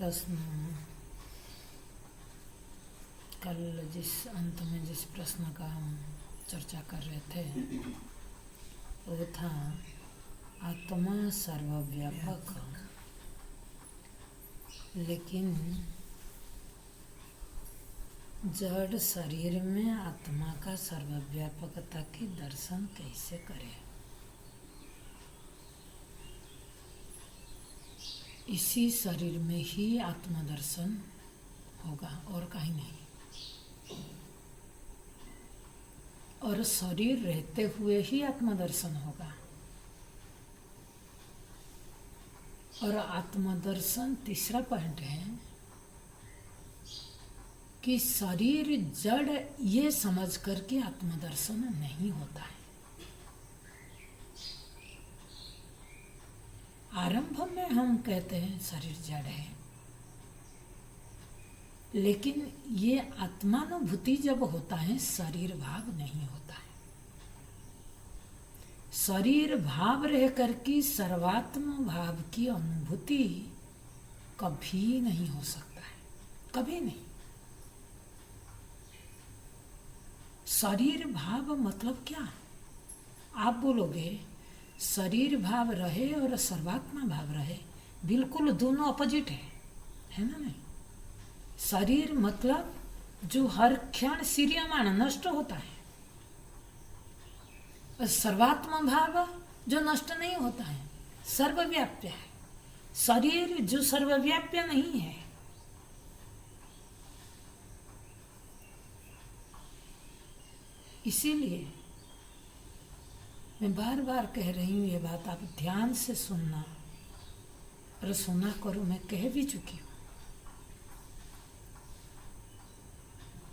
प्रश्न कल जिस अंत में जिस प्रश्न का हम चर्चा कर रहे थे वो था आत्मा सर्वव्यापक, लेकिन जड़ शरीर में आत्मा का सर्वव्यापकता की दर्शन कैसे करें। इसी शरीर में ही आत्मदर्शन होगा और कहीं नहीं, और शरीर रहते हुए ही आत्मदर्शन होगा। और आत्मदर्शन तीसरा पॉइंट है कि शरीर जड़ ये समझ करके आत्मदर्शन नहीं होता है। आरंभ में हम कहते हैं शरीर जड़ है, लेकिन ये आत्मानुभूति जब होता है शरीर भाव नहीं होता है। शरीर भाव रह करके सर्वात्म भाव की अनुभूति कभी नहीं हो सकता है, कभी नहीं। शरीर भाव मतलब क्या? आप बोलोगे शरीर भाव रहे और सर्वात्मा भाव रहे, बिल्कुल दोनों अपोजिट है ना? नहीं, शरीर मतलब जो हर क्षण सीरियमान नष्ट होता है, और सर्वात्मा भाव जो नष्ट नहीं होता है, सर्वव्याप्य है। शरीर जो सर्वव्याप्य नहीं है, इसीलिए मैं बार बार कह रही हूँ ये बात, आप ध्यान से सुनना और सुना करो। मैं कह भी चुकी हूँ,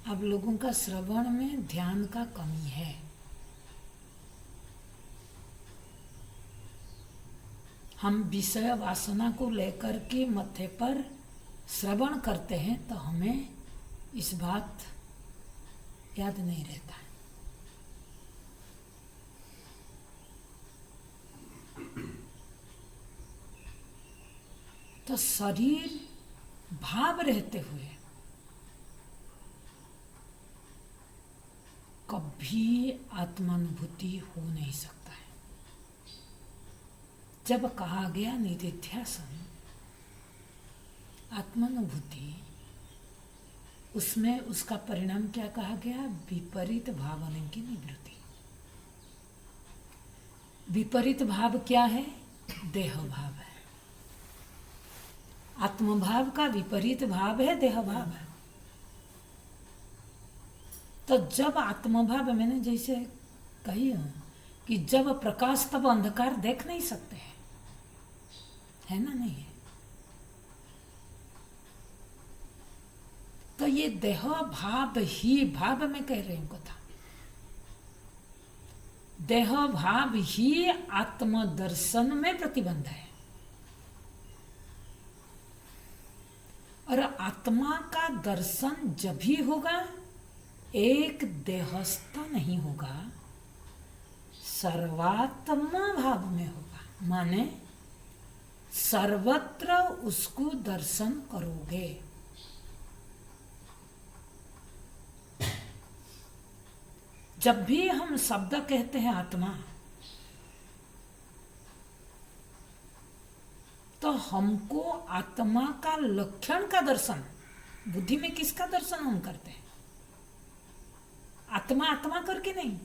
अब लोगों का श्रवण में ध्यान का कमी है। हम विषय वासना को लेकर के मत्थे पर श्रवण करते हैं तो हमें इस बात याद नहीं रहता है। तो शरीर भाव रहते हुए कभी आत्मानुभूति हो नहीं सकता है। जब कहा गया निधिध्यासन आत्मानुभूति, उसमें उसका परिणाम क्या कहा गया? विपरीत भावना की निवृत्ति। विपरीत भाव क्या है? देह भाव है। आत्मभाव का विपरीत भाव है देह भाव है। तो जब आत्मभाव, मैंने जैसे कही कि जब प्रकाश तब अंधकार देख नहीं सकते है ना? नहीं है। तो ये देह भाव ही, भाव में कह रही हूं कथा, देह भाव ही आत्मदर्शन में प्रतिबंध है। और आत्मा का दर्शन जब भी होगा, एक देहस्थ नहीं होगा, सर्वात्मा भाव में होगा। माने सर्वत्र उसको दर्शन करोगे। जब भी हम शब्द कहते हैं आत्मा, तो हमको आत्मा का लक्षण का दर्शन, बुद्धि में किसका दर्शन हम करते हैं? आत्मा आत्मा करके नहीं।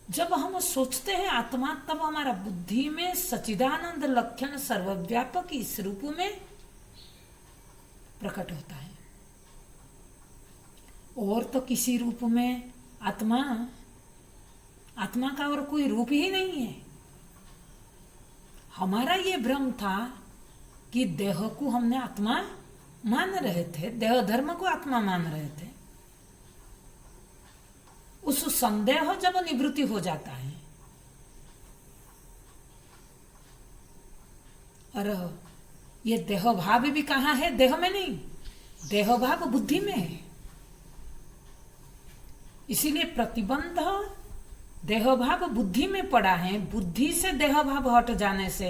जब हम सोचते हैं आत्मा, तब हमारा बुद्धि में सच्चिदानंद लक्षण सर्वव्यापक इस रूप में प्रकट होता है। और तो किसी रूप में आत्मा का और कोई रूप ही नहीं है। हमारा ये भ्रम था कि देह को हमने आत्मा मान रहे थे, देह धर्म को आत्मा मान रहे थे। उस संदेह जब निवृत्ति हो जाता है, और ये देह भाव भी कहाँ है? देह में नहीं, देह भाव बुद्धि में है। इसीलिए प्रतिबंध देह भाव बुद्धि में पड़ा है। बुद्धि से देह भाव हट जाने से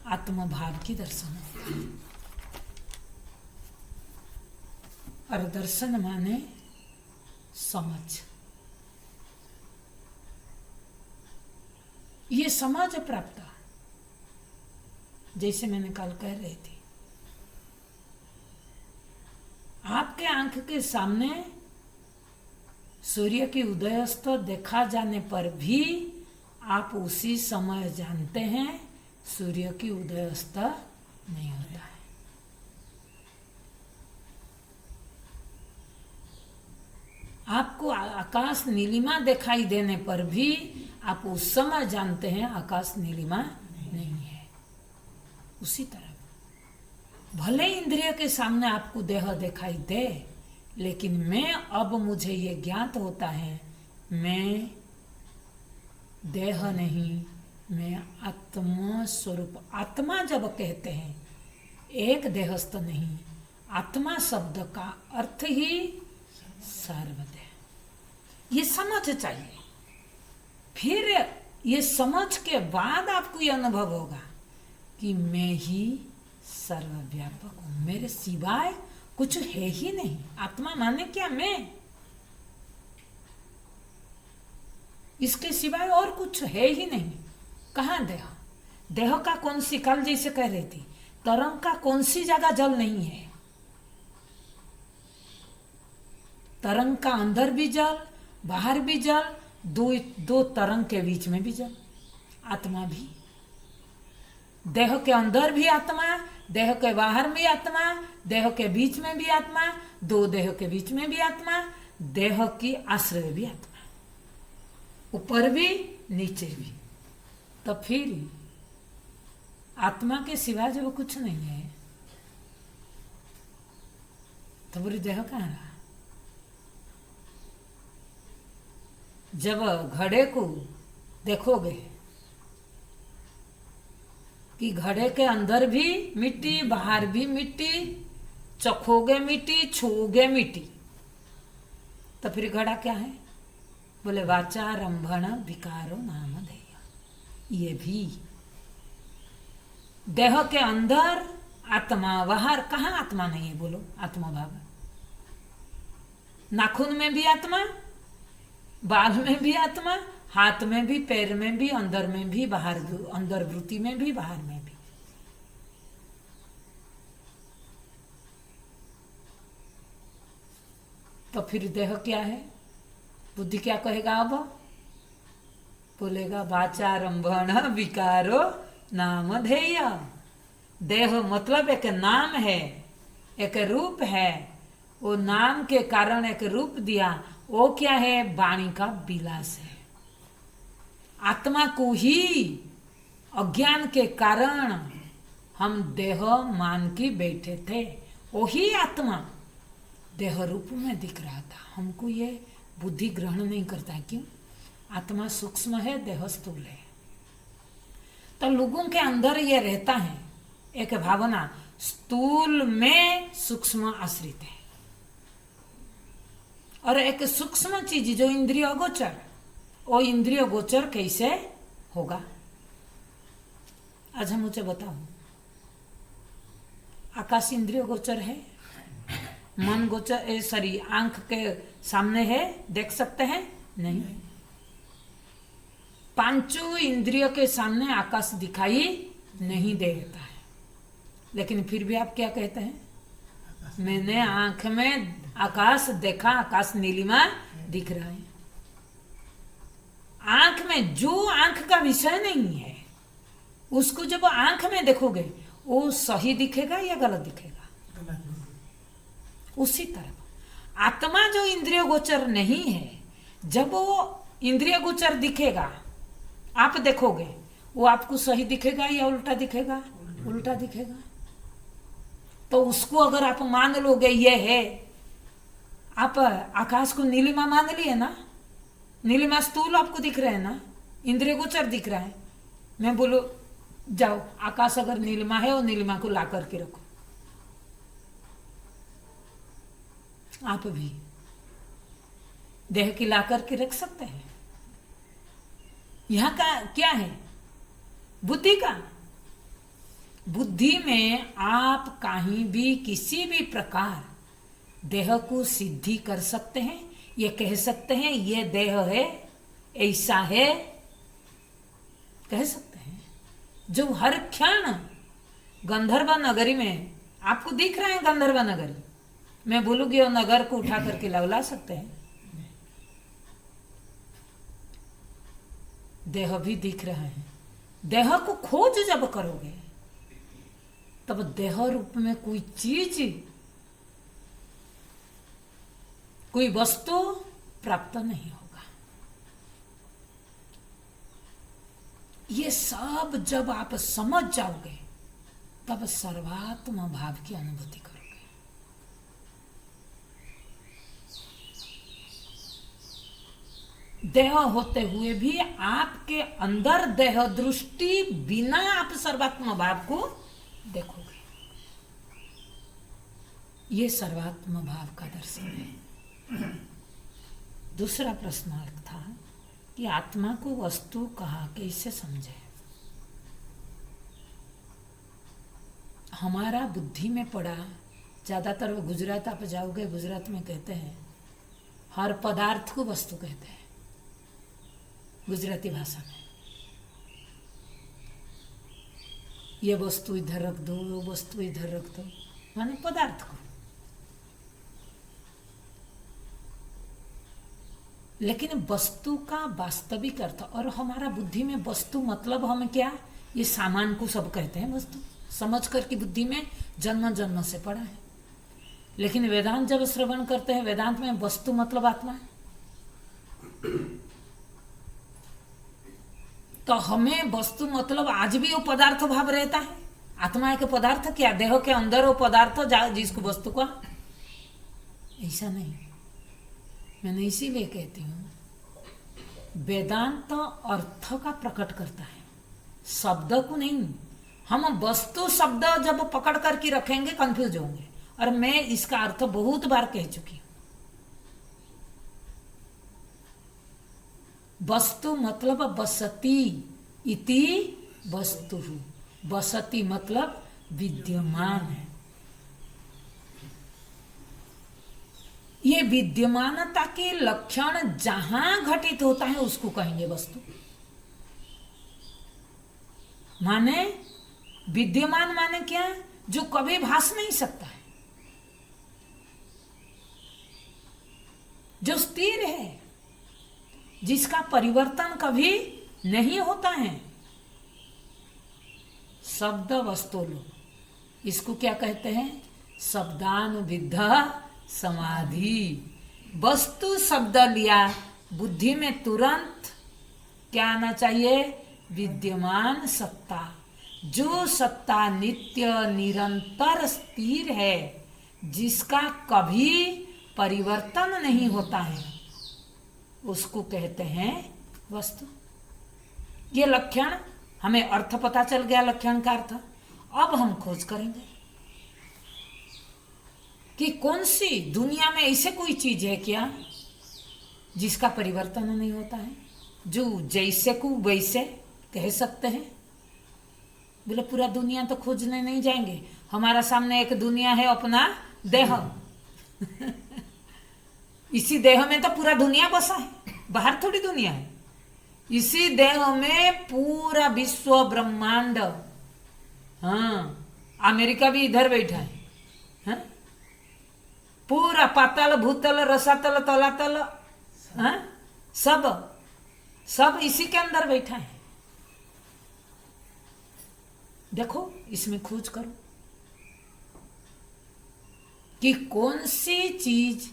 आत्म भाव की दर्शन है। और दर्शन माने समझ। ये समझ प्राप्त, जैसे मैंने कल कह रही थी, आपके आंख के सामने सूर्य की उदयास्त देखा जाने पर भी आप उसी समय जानते हैं सूर्य की उदयास्त नहीं होता है। आपको आकाश नीलिमा दिखाई देने पर भी आप उस समय जानते हैं आकाश नीलिमा नहीं है। उसी तरह भले इंद्रिय के सामने आपको देह दिखाई दे, लेकिन मैं अब मुझे ये ज्ञात होता है मैं देह नहीं, मैं आत्मा स्वरूप। आत्मा जब कहते हैं एक देहस्थ नहीं, आत्मा शब्द का अर्थ ही सर्वदेह। ये समझ चाहिए। फिर ये समझ के बाद आपको ये अनुभव होगा कि मैं ही सर्वव्यापक हूं, मेरे सिवाय कुछ है ही नहीं। आत्मा माने क्या? मैं, इसके सिवाय और कुछ है ही नहीं। कहाँ देह? देह का कौन सी, कल जैसे कह रही थी, तरंग का कौन सी जगह जल नहीं है। तरंग का अंदर भी जल, बाहर भी जल, दो तरंग के बीच में भी जल। आत्मा भी, देह के अंदर भी आत्मा, देह के बाहर भी आत्मा, देह के बीच में भी आत्मा, दो देह के बीच में भी आत्मा, देह की आश्रय भी आत्मा, ऊपर भी नीचे भी। तो फिर आत्मा के सिवा जब कुछ नहीं है तो पूरी देह कहाँ रहा? जब घड़े को देखोगे कि घड़े के अंदर भी मिट्टी, बाहर भी मिट्टी, चखोगे मिट्टी, छूओगे मिट्टी, तो फिर घड़ा क्या है? बोले वाचा रंभण विकारो नामधेय। ये भी देह के अंदर आत्मा, बाहर कहाँ आत्मा नहीं है? बोलो आत्मा भाव। नाखून में भी आत्मा, बाल में भी आत्मा, हाथ में भी, पैर में भी, अंदर में भी, बाहर, अंदर वृत्ति में भी, बाहर में भी। तो फिर देह क्या है? बुद्धि क्या कहेगा? अब बोलेगा वाचारंभण विकारो नामधेय। देह मतलब एक नाम है, एक रूप है। वो नाम के कारण एक रूप दिया, वो क्या है? वाणी का विलास है। आत्मा को ही अज्ञान के कारण हम देह मान के बैठे थे। वही आत्मा देह रूप में दिख रहा था। हमको ये बुद्धि ग्रहण नहीं करता है। क्यों? आत्मा सूक्ष्म है, देह स्थूल है। तो लोगों के अंदर ये रहता है एक भावना, स्थूल में सूक्ष्म आश्रित है। और एक सूक्ष्म चीज जो इंद्रिय गोचर, वो इंद्रिय गोचर कैसे होगा? आज हम मुझे बताओ, आकाश इंद्रिय गोचर है? मन गोचर, सॉरी, आंख के सामने है, देख सकते हैं? नहीं। पांचों इंद्रियों के सामने आकाश दिखाई नहीं देता है, लेकिन फिर भी आप क्या कहते हैं? मैंने आंख में आकाश देखा, आकाश नीलिमा दिख रहा है। आंख में जो आंख का विषय नहीं है, उसको जब आंख में देखोगे वो सही दिखेगा या गलत दिखेगा? उसी तरह आत्मा जो इंद्रिय गोचर नहीं है, जब वो इंद्रिय गोचर दिखेगा, आप देखोगे, वो आपको सही दिखेगा या उल्टा दिखेगा? उल्टा दिखेगा। तो उसको अगर आप मान लोगे ये है, आप आकाश को नीलिमा मान लिए ना, नीलिमा स्थूल आपको दिख रहे हैं ना, इंद्रिय गोचर दिख रहा है। मैं बोलो जाओ, आकाश अगर नीलिमा है, वो नीलिमा को ला करके रखो। आप भी देह की ला करके रख सकते हैं। यहां का क्या है? बुद्धि का। बुद्धि में आप कहीं भी किसी भी प्रकार देह को सिद्धि कर सकते हैं, ये कह सकते हैं ये देह है, ऐसा है, कह सकते हैं। जो हर क्षण गंधर्व नगरी में आपको दिख रहा है, गंधर्व नगरी, मैं बोलूंगी वो नगर को उठा करके ला सकते हैं। देह भी दिख रहा है। देह को खोज जब करोगे तब देह रूप में कोई चीज, कोई वस्तु प्राप्त नहीं होगा। ये सब जब आप समझ जाओगे तब सर्वात्म भाव की अनुभूति करोगे। देह होते हुए भी आपके अंदर देह दृष्टि बिना आप सर्वात्म भाव को देखोगे। ये सर्वात्म भाव का दर्शन है। दूसरा प्रश्न था कि आत्मा को वस्तु कहा, कैसे समझे। हमारा बुद्धि में पड़ा, ज्यादातर गुजरात आप जाओगे, गुजरात में कहते हैं हर पदार्थ को वस्तु कहते हैं, गुजराती भाषा में। ये वस्तु इधर रख दो, वो वस्तु इधर रख दो, माने पदार्थ को। लेकिन वस्तु का वास्तविक अर्थ, और हमारा बुद्धि में वस्तु मतलब हम क्या, ये सामान को सब कहते हैं वस्तु, समझ कर की बुद्धि में जन्म जन्म से पड़ा है। लेकिन वेदांत जब श्रवण करते हैं, वेदांत में वस्तु मतलब आत्मा है। तो हमें वस्तु मतलब आज भी वो पदार्थ भाव रहता है। आत्मा एक पदार्थ क्या, देह के अंदर वो पदार्थ जिसको वस्तु का, ऐसा नहीं। मैंने इसीलिए कहती हूं वेदांत अर्थ का प्रकट करता है, शब्द को नहीं। हम वस्तु शब्द जब पकड़ करके रखेंगे कंफ्यूज होंगे, और मैं इसका अर्थ बहुत बार कह चुकी हूं। वस्तु मतलब बसती इति वस्तु, बसती मतलब विद्यमान है। ये विद्यमानता के लक्षण जहां घटित होता है उसको कहेंगे वस्तु। माने विद्यमान माने क्या, जो कभी भास नहीं सकता है, जो स्थिर है, जिसका परिवर्तन कभी नहीं होता है। शब्द वस्तु लो, इसको क्या कहते हैं, शब्दानुविद्ध समाधि। वस्तु शब्द लिया, बुद्धि में तुरंत क्या आना चाहिए, विद्यमान सत्ता। जो सत्ता नित्य निरंतर स्थिर है, जिसका कभी परिवर्तन नहीं होता है, उसको कहते हैं वस्तु। ये लक्षण, हमें अर्थ पता चल गया लक्षण का अर्थ। अब हम खोज करेंगे कि कौन सी दुनिया में ऐसे कोई चीज है क्या जिसका परिवर्तन नहीं होता है, जो जैसे को वैसे कह सकते हैं। बोले पूरा दुनिया तो खोजने नहीं जाएंगे, हमारा सामने एक दुनिया है अपना देह। इसी देह में तो पूरा दुनिया बसा है, बाहर थोड़ी दुनिया है। इसी देह में पूरा विश्व ब्रह्मांड, हाँ, अमेरिका भी इधर बैठा है, हाँ? पूरा पाताल भूतल रसातल तलातल, हाँ? सब इसी के अंदर बैठा है। देखो, इसमें खोज करो कि कौन सी चीज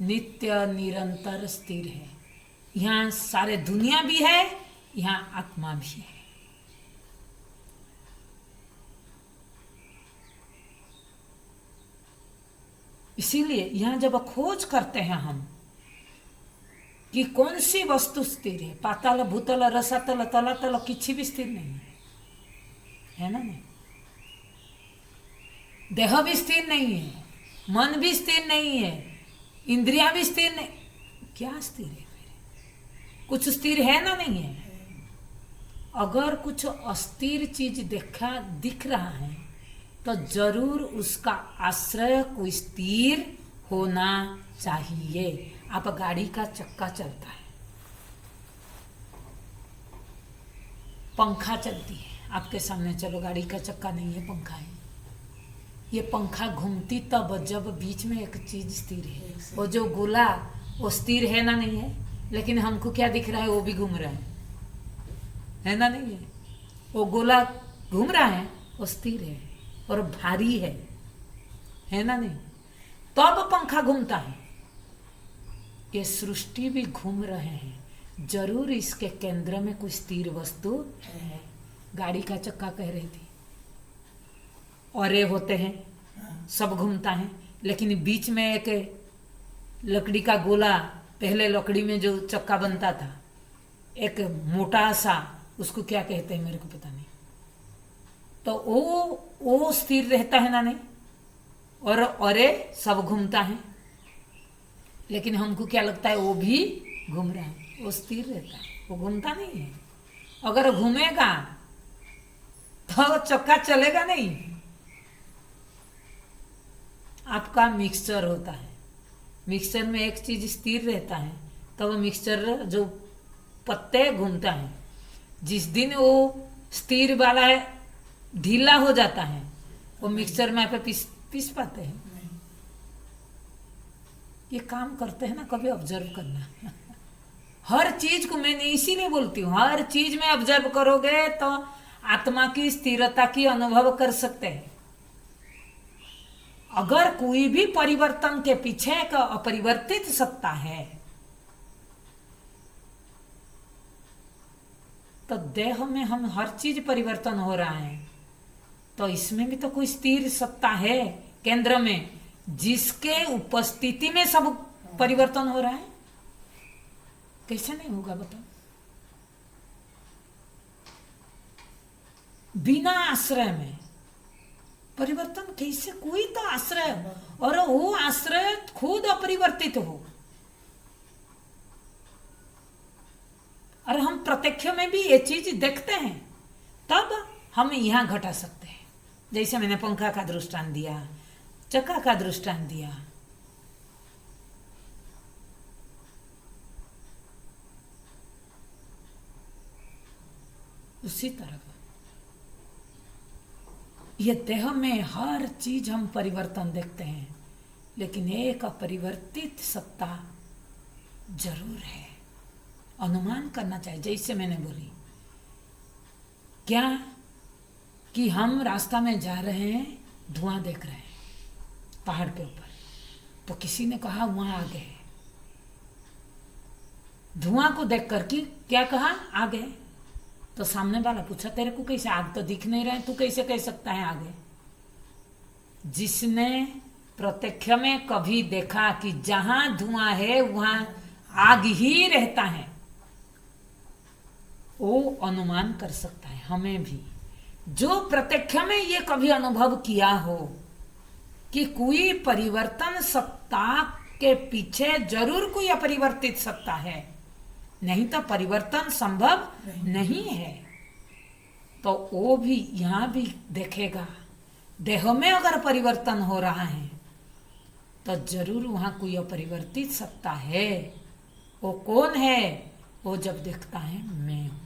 नित्य निरंतर स्थिर है। यहां सारे दुनिया भी है, यहां आत्मा भी है। इसीलिए यहां जब खोज करते हैं हम कि कौन सी वस्तु स्थिर है, पाताल भूतल रसातल तलातल किसी भी स्थिर नहीं है ना। नहीं, देह भी स्थिर नहीं है, मन भी स्थिर नहीं है, इंद्रिया भी स्थिर नहीं, क्या स्थिर है फिर? कुछ स्थिर है ना, नहीं है। अगर कुछ अस्थिर चीज दिख रहा है तो जरूर उसका आश्रय कोई स्थिर होना चाहिए। आप गाड़ी का चक्का चलता है, पंखा चलती है आपके सामने, चलो गाड़ी का चक्का नहीं है, पंखा है। ये पंखा घूमती तब जब बीच में एक चीज स्थिर है। वो जो गोला वो स्थिर है ना, नहीं है, लेकिन हमको क्या दिख रहा है, वो भी घूम रहा है ना, नहीं है। वो गोला घूम रहा है, वो स्थिर है और भारी है ना, नहीं। तब पंखा घूमता है। ये सृष्टि भी घूम रहे हैं, जरूर इसके केंद्र में कुछ स्थिर वस्तु है। गाड़ी का चक्का कह रही थी, और ये होते हैं, सब घूमता है, लेकिन बीच में एक लकड़ी का गोला, पहले लकड़ी में जो चक्का बनता था, एक मोटा सा, उसको क्या कहते हैं मेरे को पता नहीं, तो वो स्थिर रहता है ना, नहीं। और ये सब घूमता है, लेकिन हमको क्या लगता है, वो भी घूम रहा है, वो स्थिर रहता है, वो घूमता नहीं है। अगर घूमेगा तो चक्का चलेगा नहीं। आपका मिक्सचर होता है, मिक्सचर में एक चीज स्थिर रहता है, तो वो मिक्सचर जो पत्ते घूमता है। जिस दिन वो स्थिर वाला है ढीला हो जाता है, वो मिक्सचर में आप पीस पाते हैं। ये काम करते हैं ना, कभी ऑब्जर्व करना। हर चीज को मैंने इसीलिए बोलती हूँ, हर चीज में ऑब्जर्व करोगे तो आत्मा की स्थिरता की अनुभव कर सकते हैं। अगर कोई भी परिवर्तन के पीछे एक अपरिवर्तित सत्ता है, तो देह में हम हर चीज परिवर्तन हो रहा है, तो इसमें भी तो कोई स्थिर सत्ता है केंद्र में, जिसके उपस्थिति में सब परिवर्तन हो रहा है। कैसे नहीं होगा बताओ? बिना आश्रय में परिवर्तन कैसे? कोई तो आश्रय, और वो आश्रय खुद अपरिवर्तित हो। और हम प्रत्यक्ष में भी ये चीज देखते हैं, तब हम यहां घटा सकते हैं। जैसे मैंने पंखा का दृष्टांत दिया, चक्का का दृष्टांत दिया। उसी तरह ये देह में हर चीज हम परिवर्तन देखते हैं, लेकिन एक अपरिवर्तित सत्ता जरूर है। अनुमान करना चाहिए। जैसे मैंने बोली क्या कि हम रास्ता में जा रहे हैं, धुआं देख रहे हैं पहाड़ के ऊपर, तो किसी ने कहा वहां आगे है। धुआं को देख कर के क्या कहा? आगे। तो सामने वाला पूछा तेरे को कैसे, आग तो दिख नहीं रहे, तू कैसे कह सकता है आगे? जिसने प्रत्यक्ष में कभी देखा कि जहां धुआं है वहां आग ही रहता है, वो अनुमान कर सकता है। हमें भी जो प्रत्यक्ष में ये कभी अनुभव किया हो कि कोई परिवर्तन सत्ता के पीछे जरूर कोई अपरिवर्तित सत्ता है, नहीं तो परिवर्तन संभव नहीं है, तो वो भी यहां भी देखेगा। देह में अगर परिवर्तन हो रहा है तो जरूर वहां कोई अपरिवर्तित सत्ता है। वो कौन है? वो जब देखता है मैं हूं।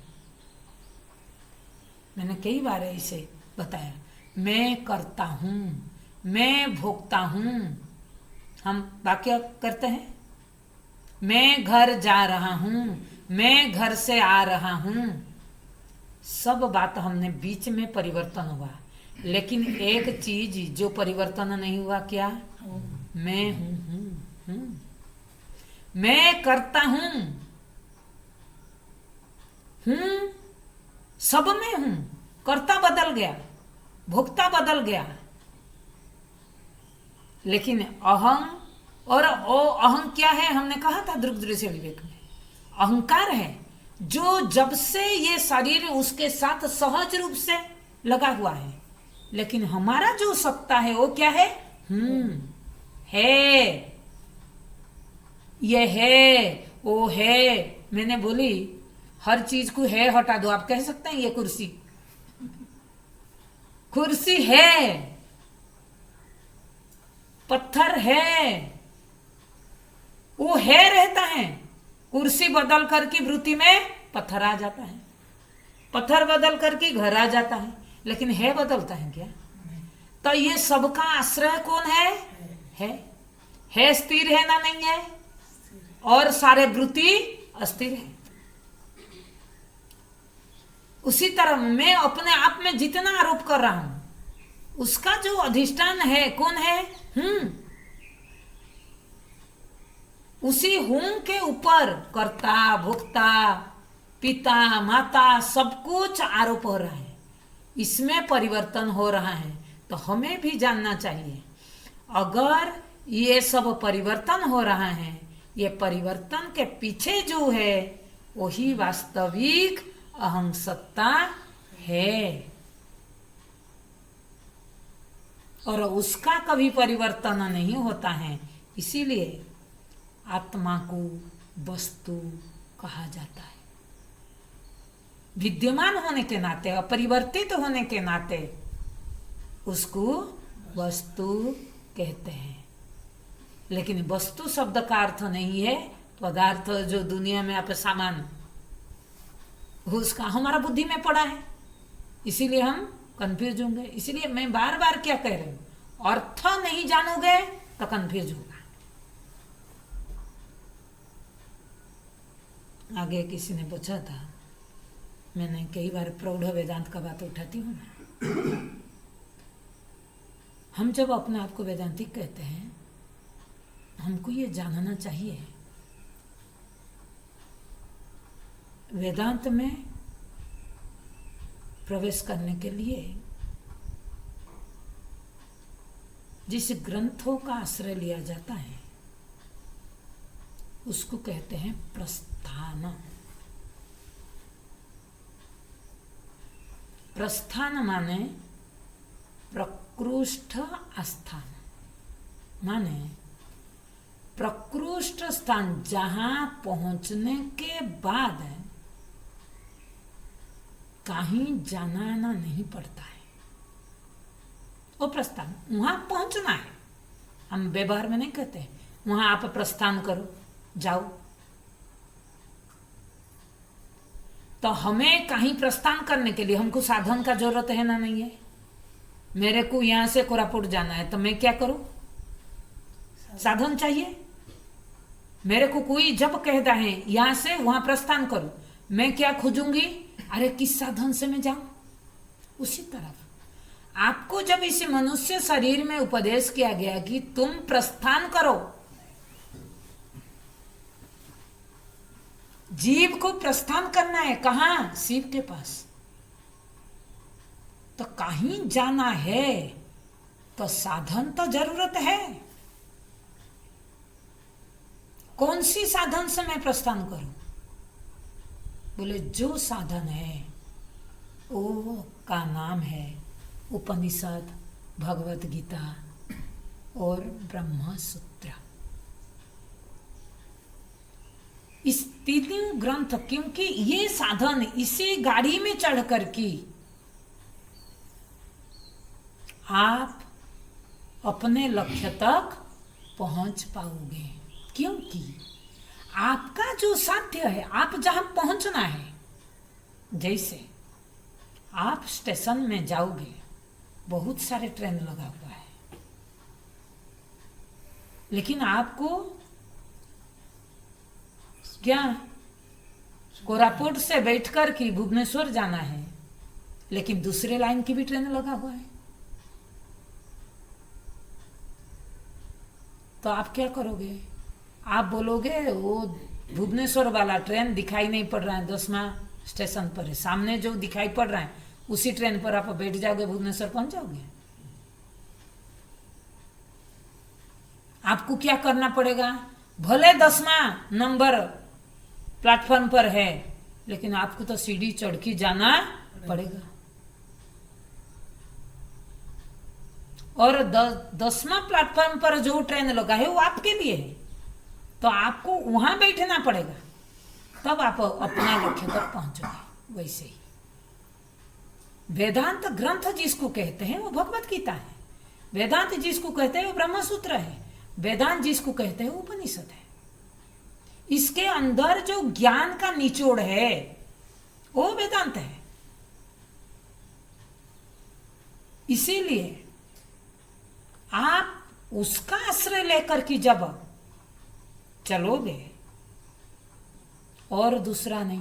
मैंने कई बार इसे बताया, मैं करता हूं, मैं भोगता हूं। हम वाक्य करते हैं, मैं घर जा रहा हूं, मैं घर से आ रहा हूं। सब बात हमने बीच में परिवर्तन हुआ, लेकिन एक चीज जो परिवर्तन नहीं हुआ, क्या? मैं हूं। मैं करता हूं, सब में हूं। कर्ता बदल गया, भोक्ता बदल गया, लेकिन अहम और ओ अहं क्या है? हमने कहा था दृग् दृश्य विवेक में, अहंकार है जो जब से ये शरीर उसके साथ सहज रूप से लगा हुआ है। लेकिन हमारा जो सत्ता है वो क्या है? है, ये है, वो है। मैंने बोली हर चीज को है हटा दो, आप कह सकते हैं ये कुर्सी, कुर्सी है, पत्थर है, वो है रहता है, कुर्सी बदल करके वृत्ति में पत्थर आ जाता है, पत्थर बदल करके घर आ जाता है, लेकिन है बदलता है क्या? तो ये सबका आश्रय कौन है? है स्थिर है ना नहीं है? और सारे वृत्ति अस्थिर है। उसी तरह मैं अपने आप में जितना आरोप कर रहा हूं उसका जो अधिष्ठान है कौन है? उसी हूं के ऊपर कर्ता भोक्ता पिता माता सब कुछ आरोप हो रहा है, इसमें परिवर्तन हो रहा है। तो हमें भी जानना चाहिए अगर ये सब परिवर्तन हो रहा है, ये परिवर्तन के पीछे जो है वही वास्तविक अहं सत्ता है, और उसका कभी परिवर्तन नहीं होता है। इसीलिए आत्मा को वस्तु कहा जाता है। विद्यमान होने के नाते, अपरिवर्तित होने के नाते उसको वस्तु कहते हैं। लेकिन वस्तु शब्द का अर्थ नहीं है पदार्थ जो दुनिया में आप सामान, उसका हमारा बुद्धि में पड़ा है, इसीलिए हम कंफ्यूज होंगे। इसीलिए मैं बार बार क्या कह रही हूं, अर्थ नहीं जानोगे तो कंफ्यूज होगा। आगे किसी ने पूछा था, मैंने कई बार प्रौढ़ वेदांत का बात उठाती हूँ ना, हम जब अपने आप को वेदांतिक कहते हैं, हमको ये जानना चाहिए वेदांत में प्रवेश करने के लिए जिस ग्रंथों का आश्रय लिया जाता है उसको कहते हैं प्रस्थान। प्रस्थान माने प्रकृष्ट स्थान, माने प्रकृष्ट स्थान, जहां पहुंचने के बाद कहीं जाना आना नहीं पड़ता है, वो प्रस्थान। वहां पहुंचना है, हम व्यवहार में नहीं कहते वहां आप प्रस्थान करो जाओ। तो हमें कहीं प्रस्थान करने के लिए हमको साधन का जरूरत है ना नहीं है? मेरे को यहां से कोरापुट जाना है तो मैं क्या करूं? साधन चाहिए। मेरे को कोई जब कहता है यहां से वहां प्रस्थान करो, मैं क्या खोजूंगी? अरे किस साधन से मैं जाऊं? उसी तरफ आपको जब इस मनुष्य शरीर में उपदेश किया गया कि तुम प्रस्थान करो, जीव को प्रस्थान करना है, कहां? शिव के पास। तो कहीं जाना है तो साधन तो जरूरत है। कौन सी साधन से मैं प्रस्थान करूं? बोले जो साधन है वो का नाम है उपनिषद, भगवत गीता और ब्रह्म सूत्र। इस तीनों ग्रंथ, क्योंकि ये साधन इसी गाड़ी में चढ़ कर के आप अपने लक्ष्य तक पहुंच पाओगे। क्योंकि आपका जो साध्य है, आप जहां पहुंचना है, जैसे आप स्टेशन में जाओगे, बहुत सारे ट्रेन लगा हुआ है, लेकिन आपको क्या कोरापुट से बैठकर के भुवनेश्वर जाना है, लेकिन दूसरे लाइन की भी ट्रेन लगा हुआ है। तो आप क्या करोगे? आप बोलोगे वो भुवनेश्वर वाला ट्रेन दिखाई नहीं पड़ रहा है, 10वां स्टेशन पर है, सामने जो दिखाई पड़ रहा है उसी ट्रेन पर आप बैठ जाओगे, भुवनेश्वर पहुंच जाओगे। आपको क्या करना पड़ेगा? भले 10वां नंबर प्लेटफॉर्म पर है, लेकिन आपको तो सीढ़ी चढ़ के जाना पड़ेगा। और 10वां प्लेटफॉर्म पर जो ट्रेन लगा है वो आपके लिए है, तो आपको वहां बैठना पड़ेगा, तब आप अपना लक्ष्य तक पहुंचोगे। वैसे ही वेदांत ग्रंथ जिसको कहते हैं वो भगवत गीता है, वेदांत जिसको कहते हैं वो ब्रह्म सूत्र है, वेदांत जिसको कहते हैं वो उपनिषद है। इसके अंदर जो ज्ञान का निचोड़ है वो वेदांत है। इसीलिए आप उसका आश्रय लेकर के जब चलोगे, और दूसरा नहीं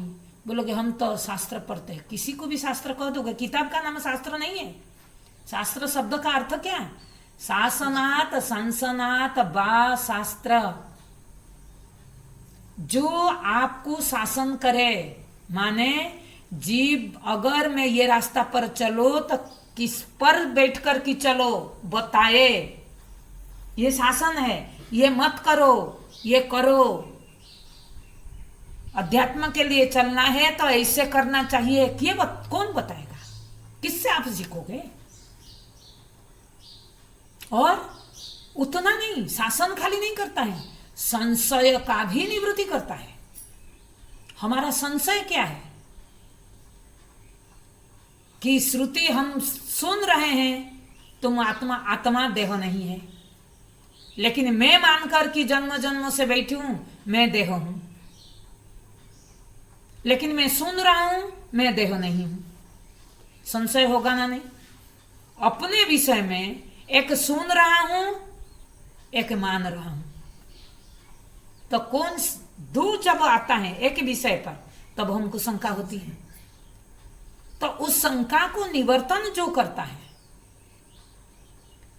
बोलोगे हम तो शास्त्र पढ़ते हैं, किसी को भी शास्त्र कह दोगे, किताब का नाम शास्त्र नहीं है। शास्त्र शब्द का अर्थ क्या है? शासनात संसनात बा शास्त्र, जो आपको शासन करे। माने जीव अगर मैं ये रास्ता पर चलो तो किस पर बैठ कर के चलो बताए, ये शासन है, ये मत करो, ये करो। अध्यात्म के लिए चलना है तो ऐसे करना चाहिए, ये कौन बताएगा? किससे आप सीखोगे? और उतना नहीं, शासन खाली नहीं करता है, संशय का भी निवृत्ति करता है। हमारा संशय क्या है कि श्रुति हम सुन रहे हैं, तुम आत्मा, आत्मा देह नहीं है, लेकिन मैं मानकर कि जन्म जन्म से बैठी हूं मैं देह हूं, लेकिन मैं सुन रहा हूं मैं देह नहीं हूं। संशय होगा ना? नहीं। अपने विषय में एक सुन रहा हूं, एक मान रहा हूं, तो कौन दो जब आता है एक विषय पर तब हमको शंका होती है। तो उस शंका को निवर्तन जो करता है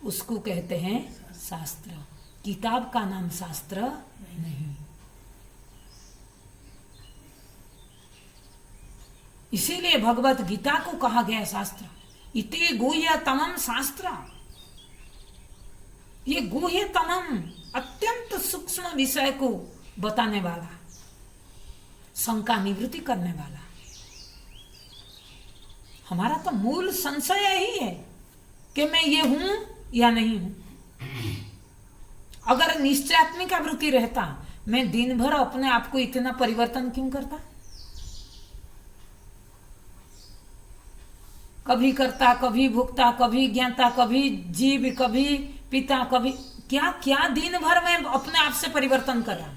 उसको कहते हैं शास्त्र। किताब का नाम शास्त्र नहीं। इसीलिए भगवत गीता को कहा गया शास्त्र। इति गुह्यतमं शास्त्र। ये गुह्यतमं अत्यंत सूक्ष्म विषय को बताने वाला, शंका निवृत्ति करने वाला। हमारा तो मूल संशय ही है कि मैं ये हूं या नहीं हूं। अगर निश्चयात्मिक वृत्ति रहता, मैं दिन भर अपने आप को इतना परिवर्तन क्यों करता? कभी करता, कभी भुगता, कभी ज्ञाता, कभी जीव, कभी पिता, कभी क्या क्या दिन भर में अपने आप से परिवर्तन कर रहा हूं।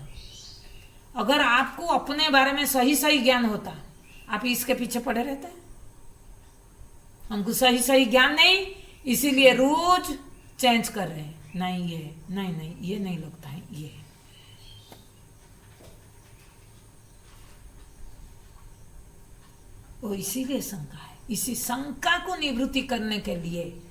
अगर आपको अपने बारे में सही सही ज्ञान होता, आप इसके पीछे पड़े रहते। हमको सही सही ज्ञान नहीं, इसीलिए रोज चेंज कर रहे हैं। नहीं ये नहीं, ये नहीं लगता है, ये वो इसीलिए शंका है। इसी शंका को निवृत्ति करने के लिए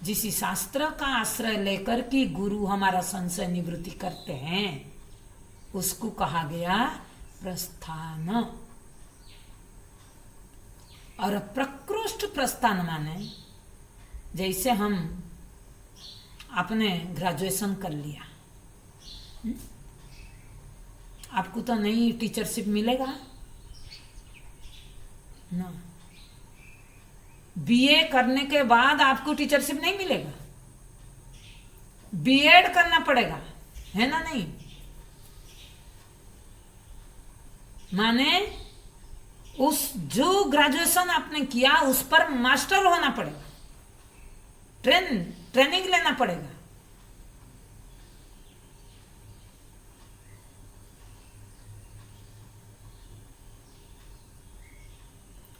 जिस शास्त्र का आश्रय लेकर के गुरु हमारा संशय निवृत्ति करते हैं उसको कहा गया प्रस्थान। और प्रकृष्ट प्रस्थान माने जैसे हम आपने ग्रेजुएशन कर लिया, आपको तो नई टीचरशिप मिलेगा ना। बीए करने के बाद आपको टीचरशिप नहीं मिलेगा, बीएड करना पड़ेगा, है ना? नहीं माने उस जो ग्रेजुएशन आपने किया उस पर मास्टर होना पड़ेगा, ट्रेनिंग लेना पड़ेगा।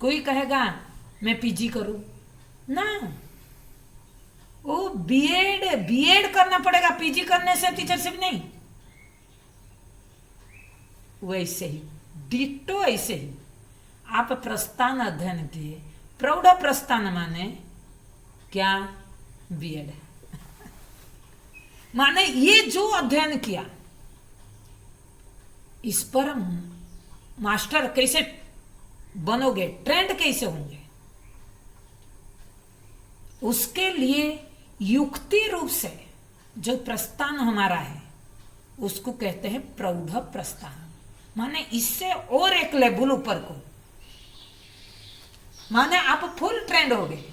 कोई कहेगा मैं पीजी करूं ना, वो बीएड करना पड़ेगा, पीजी करने से टीचरशिप नहीं। वैसे ही डिट्टो ऐसे ही आप प्रस्थान अध्ययन किए, प्रौढ़ प्रस्थान माने क्या? बीएड माने ये जो अध्ययन किया इस पर मास्टर कैसे बनोगे, ट्रेंड कैसे होंगे, उसके लिए युक्ति रूप से जो प्रस्थान हमारा है उसको कहते हैं प्रौढ़ प्रस्थान। माने इससे और एक लेवल ऊपर को, माने आप फुल ट्रेंड हो गए।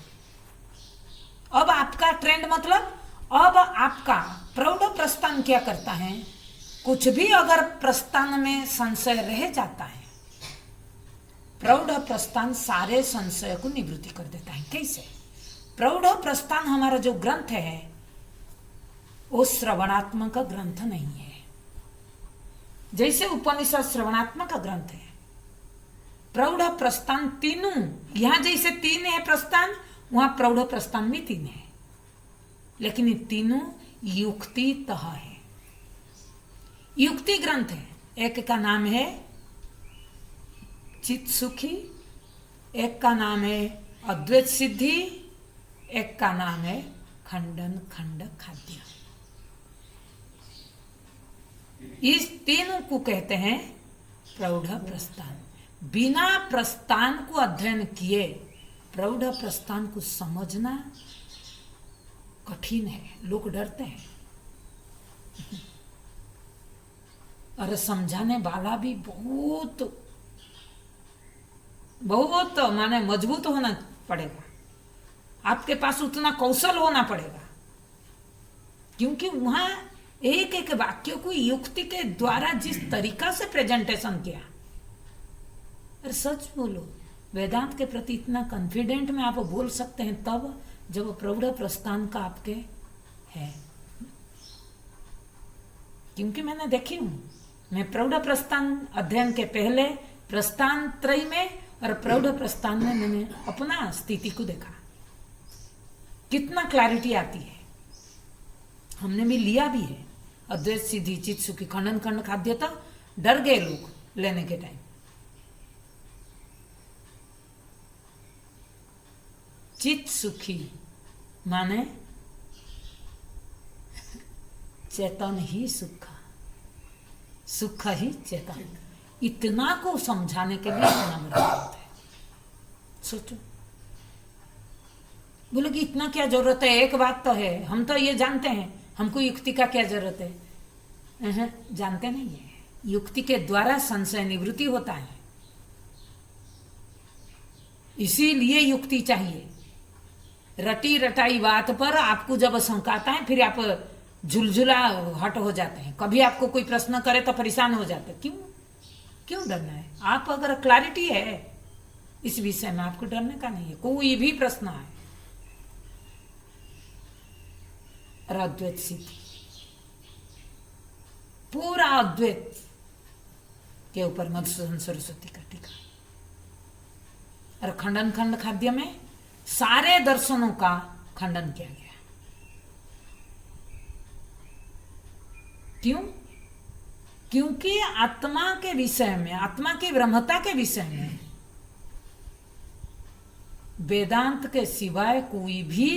अब आपका ट्रेंड मतलब अब आपका प्रौढ़ प्रस्थान क्या करता है? कुछ भी अगर प्रस्थान में संशय रह जाता है, प्रौढ़ प्रस्थान सारे संशय को निवृत्ति कर देता है। कैसे? प्रौढ़ प्रस्थान हमारा जो ग्रंथ है वो श्रवणात्मक ग्रंथ नहीं है, जैसे उपनिषद श्रवणात्मक ग्रंथ है, प्रौढ़ प्रस्थान तीनों, यहां जैसे तीन है प्रस्थान, वहां प्रौढ़ प्रस्थान भी तीन है, लेकिन ये तीनों युक्तितः है, युक्ति ग्रंथ है। एक का नाम है चित सुखी, एक का नाम है अद्वैत सिद्धि, एक का नाम है खंडन खंड खाद्य। इस तीनों को कहते हैं प्रौढ़ प्रस्थान। बिना प्रस्थान को अध्ययन किए प्रौढ़ प्रस्थान को समझना कठिन है, लोग डरते हैं और समझाने वाला भी बहुत बहुत माने मजबूत होना पड़ेगा, आपके पास उतना कौशल होना पड़ेगा, क्योंकि वहां एक एक वाक्य को युक्ति के द्वारा जिस तरीका से प्रेजेंटेशन किया। अरे सच बोलो, वेदांत के प्रति इतना कॉन्फिडेंट में आप बोल सकते हैं तब जब प्रौढ़ प्रस्थान का आपके है, क्योंकि मैंने देखी हूं, मैं प्रौढ़ प्रस्थान अध्ययन के पहले प्रस्थान त्रय में और प्रौढ़ प्रस्थान में मैंने अपना स्थिति को देखा, कितना क्लैरिटी आती है। हमने भी लिया भी है अद्वैत सिद्धि चित सुखी खंडन खंड खाद्य, तो डर गए लोग लेने के टाइम। चित सुखी माने चेतन ही सुख, सुख ही चेतन, इतना को समझाने के लिए इतना बड़ा बात है। सोचो, बोले कि इतना क्या जरूरत है, एक बात तो है, हम तो ये जानते हैं, हमको युक्ति का क्या जरूरत है। जानते नहीं है, युक्ति के द्वारा संशय निवृत्ति होता है, इसीलिए युक्ति चाहिए। रटी रटाई बात पर आपको जब शंका आता है, फिर आप झुलझुला हट हो जाते हैं, कभी आपको कोई प्रश्न करे तो परेशान हो जाते हैं। क्यों डरना है? आप अगर क्लैरिटी है इस विषय में, आपको डरने का नहीं है। कोई भी प्रश्न है, अद्वैत सिद्धि पूरा अद्वैत के ऊपर मधुसूदन सरस्वती का टीका, और खंडन खंड खाद्य में सारे दर्शनों का खंडन किया गया। क्यों? क्योंकि आत्मा के विषय में, आत्मा की ब्रह्मता के विषय में वेदांत के सिवाय कोई भी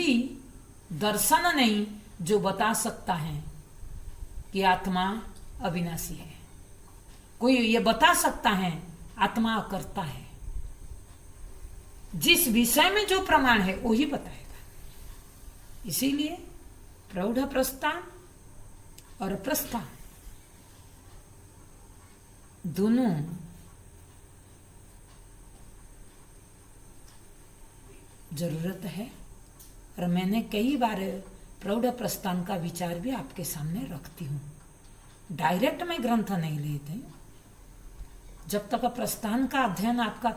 दर्शन नहीं जो बता सकता है कि आत्मा अविनाशी है। कोई ये बता सकता है आत्मा अकर्ता है, जिस विषय में जो प्रमाण है वही बताएगा। इसीलिए प्रौढ़ प्रस्थान और प्रस्थान दोनों जरूरत है। और मैंने कई बार प्रौढ़ प्रस्थान का विचार भी आपके सामने रखती हूँ। डायरेक्ट में ग्रंथ नहीं लेते, जब तक प्रस्थान का अध्ययन आपका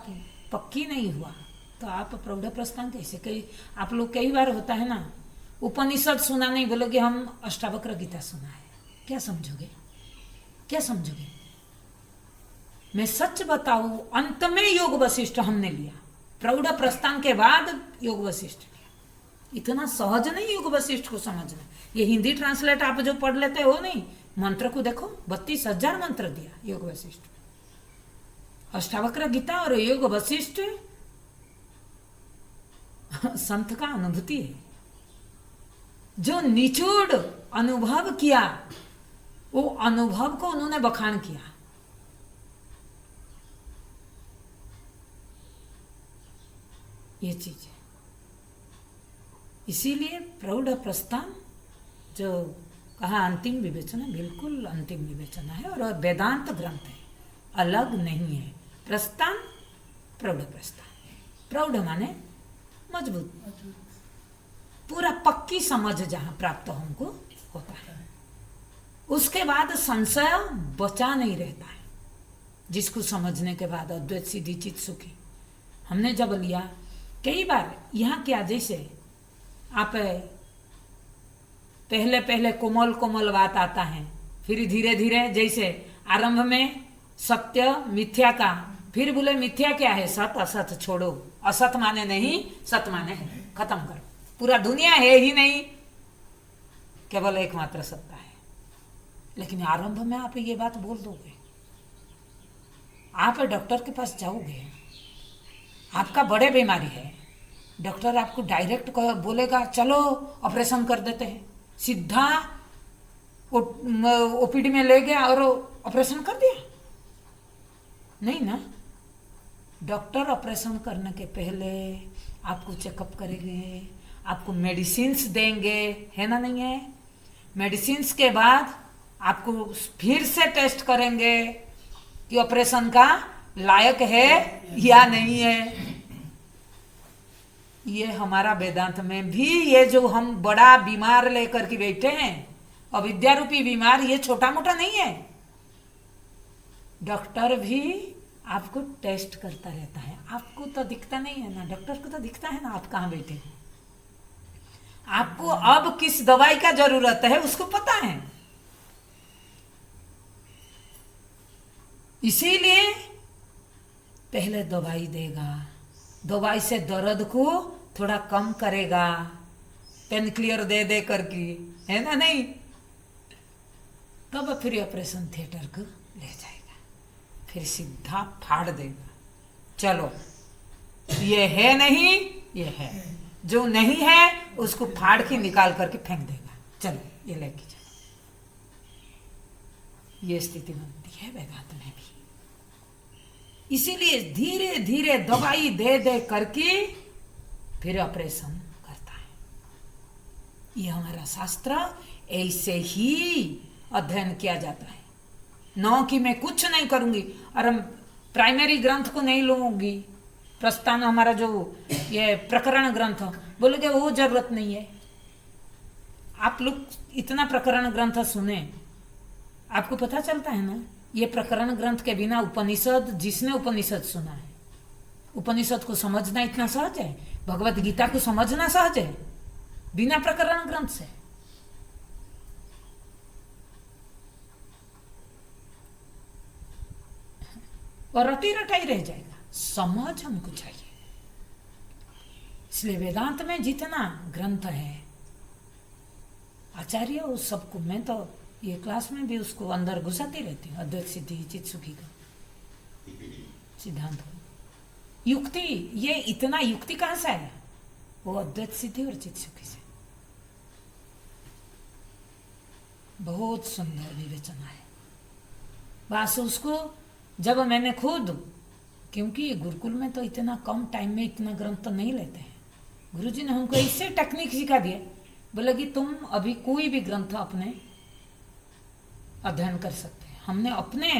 पक्की नहीं हुआ तो आप प्रौढ़ प्रस्थान कैसे। कई आप लोग कई बार होता है ना, उपनिषद सुना नहीं, बोलोगे हम अष्टावक्र गीता सुना है, क्या समझोगे? क्या समझोगे? मैं सच बताऊं, अंत में योग वशिष्ठ हमने लिया, प्रौढ़ प्रस्थान के बाद योग वशिष्ठ लिया। इतना सहज नहीं योग वशिष्ठ को समझना। ये हिंदी ट्रांसलेट आप जो पढ़ लेते हो नहीं, मंत्र को देखो, 32,000 मंत्र दिया योग वशिष्ठ। अष्टावक्र गीता और योग वशिष्ठ संत का अनुभूति है, जो निचोड़ अनुभव किया, वो अनुभव को उन्होंने बखान किया। ये चीज है। इसीलिए प्रौढ़ प्रस्थान जो कहा अंतिम विवेचना, बिल्कुल अंतिम विवेचना है और वेदांत ग्रंथ है, अलग नहीं है। प्रस्थान प्रौढ़ प्रस्थान, प्रौढ़ माने मजबूत, पूरा पक्की समझ जहां प्राप्त हमको होता है, उसके बाद संशय बचा नहीं रहता है। जिसको समझने के बाद अद्वैत सिद्धि चित सुखी हमने जब लिया, कई बार यहाँ क्या, जैसे आप पहले पहले कोमल कोमल बात आता है, फिर धीरे धीरे जैसे आरंभ में सत्य मिथ्या का, फिर बोले मिथ्या क्या है, सत असत छोड़ो, असत माने नहीं सत माने है, खत्म करो, पूरा दुनिया है ही नहीं, केवल एकमात्र सत्ता है। लेकिन आरंभ में आप ये बात बोल दोगे, आप डॉक्टर के पास जाओगे, आपका बड़े बीमारी है, डॉक्टर आपको डायरेक्ट बोलेगा चलो ऑपरेशन कर देते हैं, सीधा ओपीडी में ले गया और ऑपरेशन कर दिया? नहीं ना। डॉक्टर ऑपरेशन करने के पहले आपको चेकअप करेंगे, आपको मेडिसिन्स देंगे, है ना, नहीं है? मेडिसिन्स के बाद आपको फिर से टेस्ट करेंगे कि ऑपरेशन का लायक है या नहीं है। ये हमारा वेदांत में भी, ये जो हम बड़ा बीमार लेकर के बैठे हैं, अविद्या रूपी बीमार, ये छोटा मोटा नहीं है। डॉक्टर भी आपको टेस्ट करता रहता है, आपको तो दिखता नहीं है ना, डॉक्टर को तो दिखता है ना आप कहाँ बैठे हैं। आपको अब किस दवाई का जरूरत है उसको पता है, इसीलिए पहले दवाई देगा, दवाई से दर्द को थोड़ा कम करेगा, पेन क्लियर दे दे करके, है ना, नहीं? तब फिर ऑपरेशन थिएटर को ले जाएगा, फिर सीधा फाड़ देगा, चलो ये है नहीं, ये है, जो नहीं है उसको फाड़ के निकाल करके फेंक देगा, चलो ये लेके जाओ। ये स्थिति बनती है वेदांत में भी। इसीलिए धीरे धीरे दवाई दे दे करके फिर ऑपरेशन करता है। ये हमारा शास्त्र ऐसे ही अध्ययन किया जाता है। न कि मैं कुछ नहीं करूंगी और हम प्राइमरी ग्रंथ को नहीं लूंगी, प्रस्थान हमारा जो ये प्रकरण ग्रंथ, बोलोगे वो जरूरत नहीं है। आप लोग इतना प्रकरण ग्रंथ सुने, आपको पता चलता है ना, ये प्रकरण ग्रंथ के बिना उपनिषद, जिसने उपनिषद सुना है, उपनिषद को समझना इतना सहज है, भगवत गीता को समझना सहज है बिना प्रकरण ग्रंथ से। और रटी रटाई रह जाएगा, समझ हमको चाहिए। इसलिए वेदांत में जितना ग्रंथ है, आचार्य उस सबको, मैं तो ये क्लास में भी उसको अंदर घुसाती रहती हूँ, अद्वैत सिद्धि चित सुखी का सिद्धांत, युक्ति, ये इतना युक्ति कहाँ से आया? वो अद्वैत सिद्धि और चित सुखी से। बहुत सुंदर विवेचना है। बस उसको जब मैंने खुद, क्योंकि गुरुकुल में तो इतना कम टाइम में इतना ग्रंथ तो नहीं लेते हैं, गुरुजी ने हमको इससे टेक्निक सिखा दिया, बोले कि तुम अभी कोई भी ग्रंथ अपने अध्ययन कर सकते हैं। हमने अपने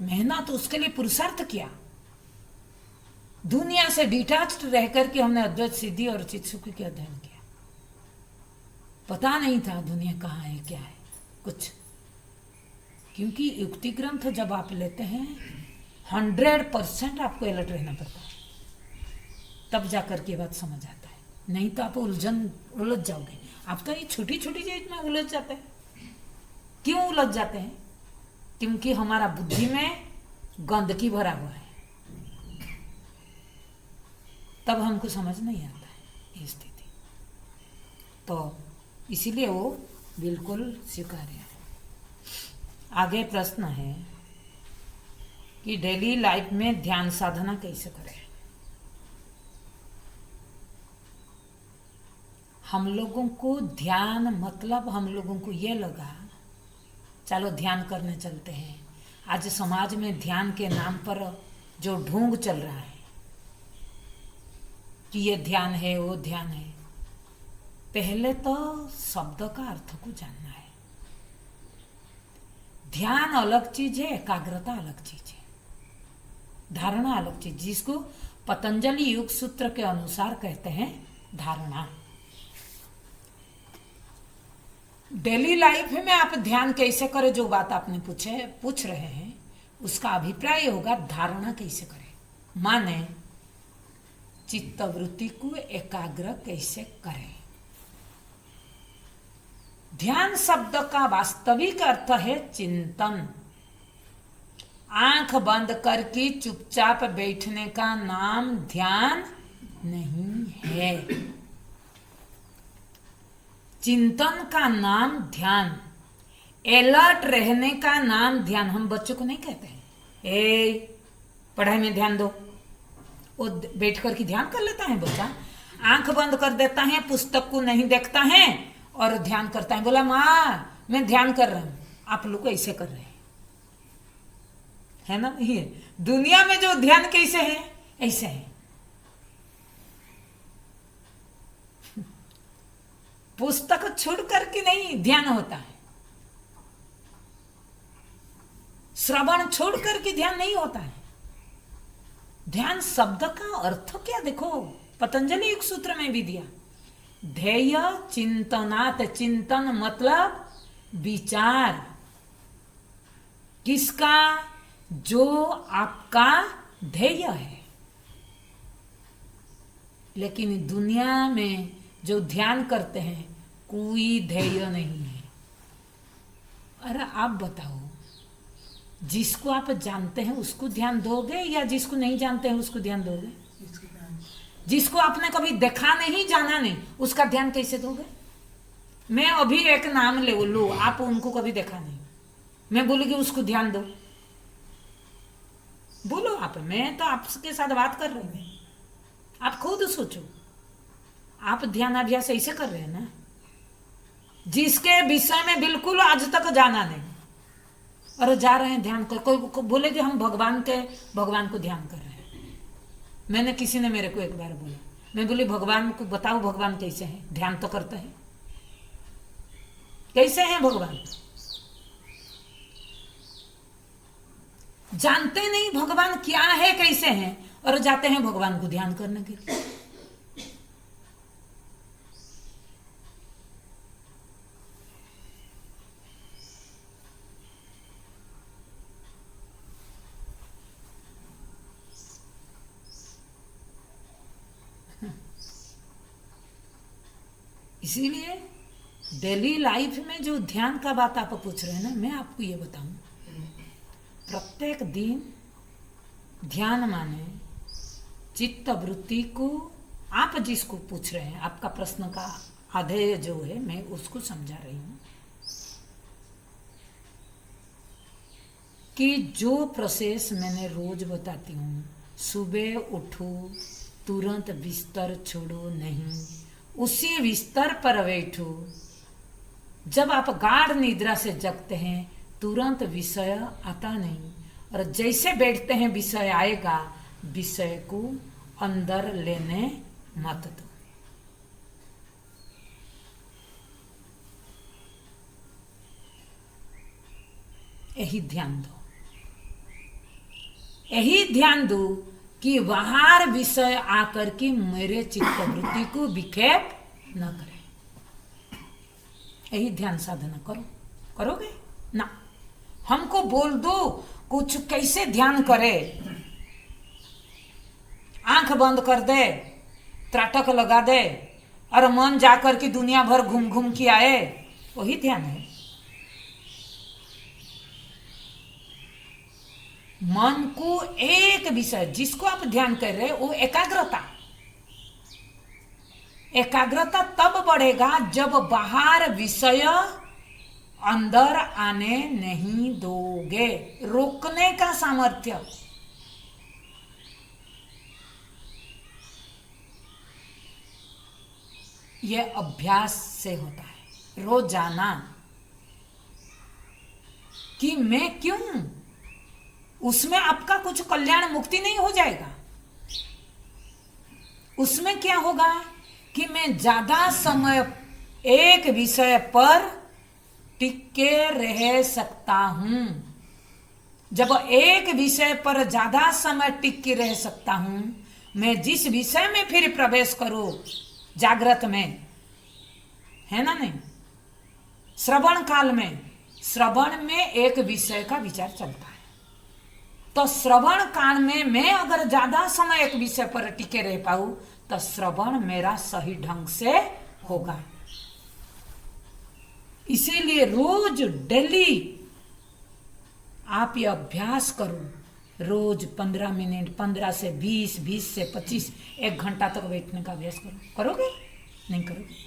मेहनत उसके लिए पुरुषार्थ किया, दुनिया से डिटैच्ड रह करके हमने अद्वैत सिद्धि और चित सुखी के अध्ययन किया। पता नहीं था दुनिया कहाँ है, क्या है, कुछ। क्योंकि युक्ति ग्रंथ जब आप लेते हैं 100% आपको अलर्ट रहना पड़ता है, तब जाकर के बात समझ आता है, नहीं तो आप उलझ जाओगे। आप तो ये छोटी छोटी चीज में उलझ जाते हैं। क्यों उलझ जाते हैं? क्योंकि हमारा बुद्धि में गंदगी भरा हुआ है, तब हमको समझ नहीं आता है ये स्थिति। तो इसीलिए वो बिल्कुल स्वीकार्य है। आगे प्रश्न है कि डेली लाइफ में ध्यान साधना कैसे करें। हम लोगों को ध्यान मतलब, हम लोगों को ये लगा चलो ध्यान करने चलते हैं। आज समाज में ध्यान के नाम पर जो ढोंग चल रहा है कि ये ध्यान है, वो ध्यान है, पहले तो शब्द का अर्थ को जानना है। ध्यान अलग चीज है, एकाग्रता अलग चीज है, धारणा अलग चीज, जिसको पतंजलि योग सूत्र के अनुसार कहते हैं धारणा। डेली लाइफ में आप ध्यान कैसे करें, जो बात आपने पूछ रहे हैं, उसका अभिप्राय होगा धारणा कैसे करें, माने चित्तवृत्ति को एकाग्र कैसे करें। ध्यान शब्द का वास्तविक अर्थ है चिंतन। आंख बंद करके चुपचाप बैठने का नाम ध्यान नहीं है। चिंतन का नाम ध्यान, अलर्ट रहने का नाम ध्यान। हम बच्चों को नहीं कहते हैं ए पढ़ाई में ध्यान दो, वो बैठ कर के ध्यान कर लेता है बच्चा। आंख बंद कर देता है, पुस्तक को नहीं देखता है और ध्यान करता है। बोला माँ मैं ध्यान कर रहा हूं। आप लोग ऐसे कर रहे हैं, है ना? ये दुनिया में जो ध्यान कैसे है, ऐसे है। पुस्तक छोड़ करके नहीं ध्यान होता है, श्रवण छोड़ करके ध्यान नहीं होता है। ध्यान शब्द का अर्थ क्या देखो, पतंजलि एक सूत्र में भी दिया, ध्येय चिंतनात्। चिंतन मतलब विचार, किसका? जो आपका ध्येय है। लेकिन दुनिया में जो ध्यान करते हैं कोई ध्येय नहीं है। अरे आप बताओ, जिसको आप जानते हैं उसको ध्यान दोगे या जिसको नहीं जानते हैं उसको ध्यान दोगे? जिसको आपने कभी देखा नहीं, जाना नहीं, उसका ध्यान कैसे दोगे? मैं अभी एक नाम ले लो, आप उनको कभी देखा नहीं, मैं बोलूंगी उसको ध्यान दो। बोलो आप, मैं तो आपके साथ बात कर रही हूं, आप खुद सोचो। आप ध्यान अभ्यास ऐसे कर रहे हैं ना, जिसके विषय में बिल्कुल आज तक जाना नहीं और जा रहे हैं ध्यान कर। कोई बोले कि हम भगवान को ध्यान कर रहे हैं। मैंने, किसी ने मेरे को एक बार बोला, मैं बोली भगवान को बताओ भगवान कैसे हैं? ध्यान तो करते हैं, कैसे हैं भगवान? जानते नहीं भगवान क्या है, कैसे हैं, और जाते हैं भगवान को ध्यान करने के लिए। इसीलिए डेली लाइफ में जो ध्यान का बात आप पूछ रहे हैं ना, मैं आपको ये बताऊं, प्रत्येक दिन ध्यान माने चित्त वृत्ति को, आप जिसको पूछ रहे हैं, आपका प्रश्न का आधे जो है मैं उसको समझा रही हूं कि जो प्रोसेस मैंने रोज बताती हूं, सुबह उठो तुरंत बिस्तर छोड़ो नहीं, उसी बिस्तर पर बैठो। जब आप गाढ़ निद्रा से जगते हैं तुरंत विषय आता नहीं, और जैसे बैठते हैं विषय आएगा, विषय को अंदर लेने मत दो। यही ध्यान दो, यही ध्यान दो कि बाहर विषय आकर के मेरे चित्त वृत्ति को विक्षेप न करे। यही ध्यान साधना करो। करोगे ना? हमको बोल दो कुछ कैसे ध्यान करे, आंख बंद कर दे, त्राटक लगा दे और मन जाकर के दुनिया भर घूम घूम के आए, वही ध्यान है। मन को एक विषय, जिसको आप ध्यान कर रहे हैं, वो एकाग्रता तब बढ़ेगा जब बाहर विषय अंदर आने नहीं दोगे। रोकने का सामर्थ्य, यह अभ्यास से होता है, रोजाना। कि मैं क्यों, उसमें आपका कुछ कल्याण मुक्ति नहीं हो जाएगा। उसमें क्या होगा कि मैं ज्यादा समय एक विषय पर टिके रह सकता हूं। जब एक विषय पर ज्यादा समय टिक के रह सकता हूं, मैं जिस विषय में फिर प्रवेश करूं जागृत में, है ना? नहीं, श्रवण काल में, श्रवण में एक विषय का विचार चलता है, तो श्रवण काल में मैं अगर ज्यादा समय एक विषय पर टिके रह पाऊं तो श्रवण मेरा सही ढंग से होगा। इसीलिए रोज डेली आप ये अभ्यास करो, रोज 15 मिनट, 15 से 20, 20 से 25, 1 घंटा तक बैठने का अभ्यास करो। करोगे? नहीं करोगे?